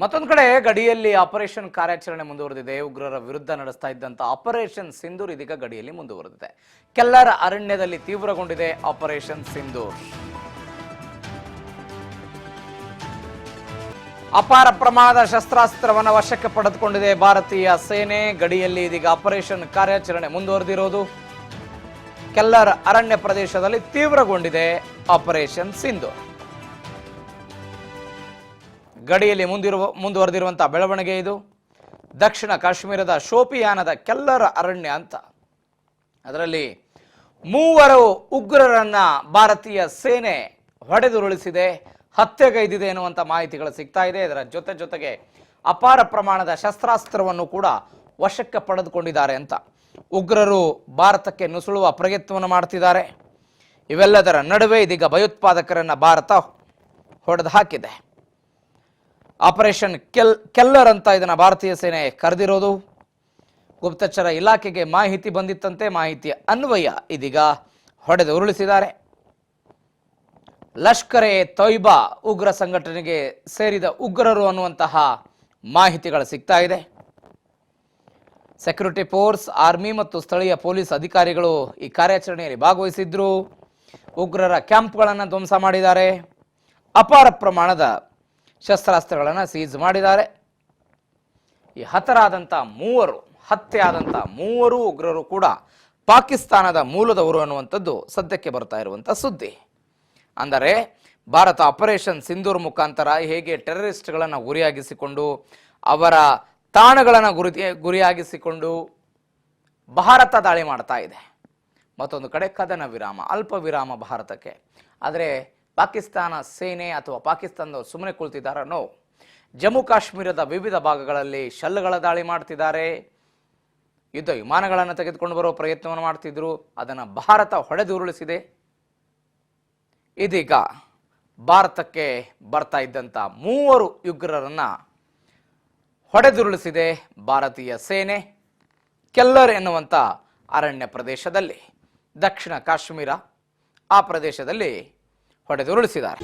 ಮತ್ತೊಂದು ಕಡೆ ಗಡಿಯಲ್ಲಿ ಆಪರೇಷನ್ ಕಾರ್ಯಾಚರಣೆ ಮುಂದುವರೆದಿದೆ. ಉಗ್ರರ ವಿರುದ್ಧ ನಡೆಸ್ತಾ ಇದ್ದಂತ ಆಪರೇಷನ್ ಸಿಂಧೂರ್ ಇದೀಗ ಗಡಿಯಲ್ಲಿ ಮುಂದುವರೆದಿದೆ. ಕೆಲ್ಲರ ಅರಣ್ಯದಲ್ಲಿ ತೀವ್ರಗೊಂಡಿದೆ ಆಪರೇಷನ್ ಸಿಂಧೂರ್. ಅಪಾರ ಪ್ರಮಾಣದ ಶಸ್ತ್ರಾಸ್ತ್ರವನ್ನು ವಶಕ್ಕೆ ಪಡೆದುಕೊಂಡಿದೆ ಭಾರತೀಯ ಸೇನೆ. ಗಡಿಯಲ್ಲಿ ಇದೀಗ ಆಪರೇಷನ್ ಕಾರ್ಯಾಚರಣೆ ಮುಂದುವರೆದಿರೋದು. ಕೆಲ್ಲರ್ ಅರಣ್ಯ ಪ್ರದೇಶದಲ್ಲಿ ತೀವ್ರಗೊಂಡಿದೆ ಆಪರೇಷನ್ ಸಿಂಧೂರ್. ಗಡಿಯಲ್ಲಿ ಮುಂದುವರೆದಿರುವಂತಹ ಬೆಳವಣಿಗೆ ಇದು. ದಕ್ಷಿಣ ಕಾಶ್ಮೀರದ ಶೋಪಿಯಾನದ ಕೆಲ್ಲರ ಅರಣ್ಯ ಅಂತ. ಅದರಲ್ಲಿ 3 ಉಗ್ರರನ್ನ ಭಾರತೀಯ ಸೇನೆ ಹೊಡೆದುರುಳಿಸಿದೆ, ಹತ್ಯೆಗೈದಿದೆ ಎನ್ನುವಂತ ಮಾಹಿತಿಗಳು ಸಿಗ್ತಾ ಇದೆ. ಇದರ ಜೊತೆಗೆ ಅಪಾರ ಪ್ರಮಾಣದ ಶಸ್ತ್ರಾಸ್ತ್ರವನ್ನು ಕೂಡ ವಶಕ್ಕೆ ಪಡೆದುಕೊಂಡಿದ್ದಾರೆ ಅಂತ. ಉಗ್ರರು ಭಾರತಕ್ಕೆ ನುಸುಳುವ ಪ್ರಯತ್ನವನ್ನು ಮಾಡ್ತಿದ್ದಾರೆ. ಇವೆಲ್ಲದರ ನಡುವೆ ಇದೀಗ ಭಯೋತ್ಪಾದಕರನ್ನ ಭಾರತ ಹೊಡೆದು ಹಾಕಿದೆ. ಆಪರೇಷನ್ ಕೆಲ್ಲರ್ ಅಂತ ಇದನ್ನ ಭಾರತೀಯ ಸೇನೆ ಕರೆದಿರೋದು. ಗುಪ್ತಚರ ಇಲಾಖೆಗೆ ಮಾಹಿತಿ ಬಂದಿತ್ತಂತೆ. ಮಾಹಿತಿಯ ಅನ್ವಯ ಇದೀಗ ಹೊಡೆದು ಉರುಳಿಸಿದ್ದಾರೆ. ಲಷ್ಕರ್ ಎ ತೊಯ್ಬಾ ಉಗ್ರ ಸಂಘಟನೆಗೆ ಸೇರಿದ ಉಗ್ರರು ಅನ್ನುವಂತಹ ಮಾಹಿತಿಗಳು ಸಿಗ್ತಾ ಇದೆ. ಸೆಕ್ಯೂರಿಟಿ ಫೋರ್ಸ್, ಆರ್ಮಿ ಮತ್ತು ಸ್ಥಳೀಯ ಪೊಲೀಸ್ ಅಧಿಕಾರಿಗಳು ಈ ಕಾರ್ಯಾಚರಣೆಯಲ್ಲಿ ಭಾಗವಹಿಸಿದ್ರು. ಉಗ್ರರ ಕ್ಯಾಂಪ್ಗಳನ್ನು ಧ್ವಂಸ ಮಾಡಿದ್ದಾರೆ. ಅಪಾರ ಪ್ರಮಾಣದ ಶಸ್ತ್ರಾಸ್ತ್ರಗಳನ್ನು ಸೀಜ್ ಮಾಡಿದ್ದಾರೆ. ಈ ಹತ್ಯೆಯಾದಂಥ 3 ಉಗ್ರರು ಕೂಡ ಪಾಕಿಸ್ತಾನದ ಮೂಲದವರು ಅನ್ನುವಂಥದ್ದು ಸದ್ಯಕ್ಕೆ ಬರ್ತಾ ಇರುವಂಥ ಸುದ್ದಿ. ಅಂದರೆ ಭಾರತ ಆಪರೇಷನ್ ಸಿಂಧೂರ್ ಮುಖಾಂತರ ಹೇಗೆ ಟೆರರಿಸ್ಟ್ಗಳನ್ನು ಗುರಿಯಾಗಿಸಿಕೊಂಡು, ಅವರ ತಾಣಗಳನ್ನು ಗುರಿಯಾಗಿಸಿಕೊಂಡು ಭಾರತ ದಾಳಿ ಮಾಡ್ತಾ ಇದೆ. ಮತ್ತೊಂದು ಕಡೆ ಕದನ ವಿರಾಮ, ಅಲ್ಪ ವಿರಾಮ ಭಾರತಕ್ಕೆ. ಆದರೆ ಪಾಕಿಸ್ತಾನ ಸೇನೆ ಅಥವಾ ಪಾಕಿಸ್ತಾನದವರು ಸುಮ್ಮನೆ ಕುಳಿತಿದ್ದಾರೋ? ನೋ. ಜಮ್ಮು ಕಾಶ್ಮೀರದ ವಿವಿಧ ಭಾಗಗಳಲ್ಲಿ ಶೆಲ್ಗಳ ದಾಳಿ ಮಾಡ್ತಿದ್ದಾರೆ. ಯುದ್ಧ ವಿಮಾನಗಳನ್ನು ತೆಗೆದುಕೊಂಡು ಬರೋ ಪ್ರಯತ್ನವನ್ನು ಮಾಡ್ತಿದ್ರು. ಅದನ್ನು ಭಾರತ ಹೊಡೆದುರುಳಿಸಿದೆ. ಇದೀಗ ಭಾರತಕ್ಕೆ ಬರ್ತಾ ಇದ್ದಂಥ 3 ಉಗ್ರರನ್ನ ಹೊಡೆದುರುಳಿಸಿದೆ ಭಾರತೀಯ ಸೇನೆ. ಕೆಲ್ಲರ್ ಎನ್ನುವಂಥ ಅರಣ್ಯ ಪ್ರದೇಶದಲ್ಲಿ, ದಕ್ಷಿಣ ಕಾಶ್ಮೀರ ಆ ಪ್ರದೇಶದಲ್ಲಿ ಹೊಡೆದುರುಳಿಸಿದ್ದಾರೆ.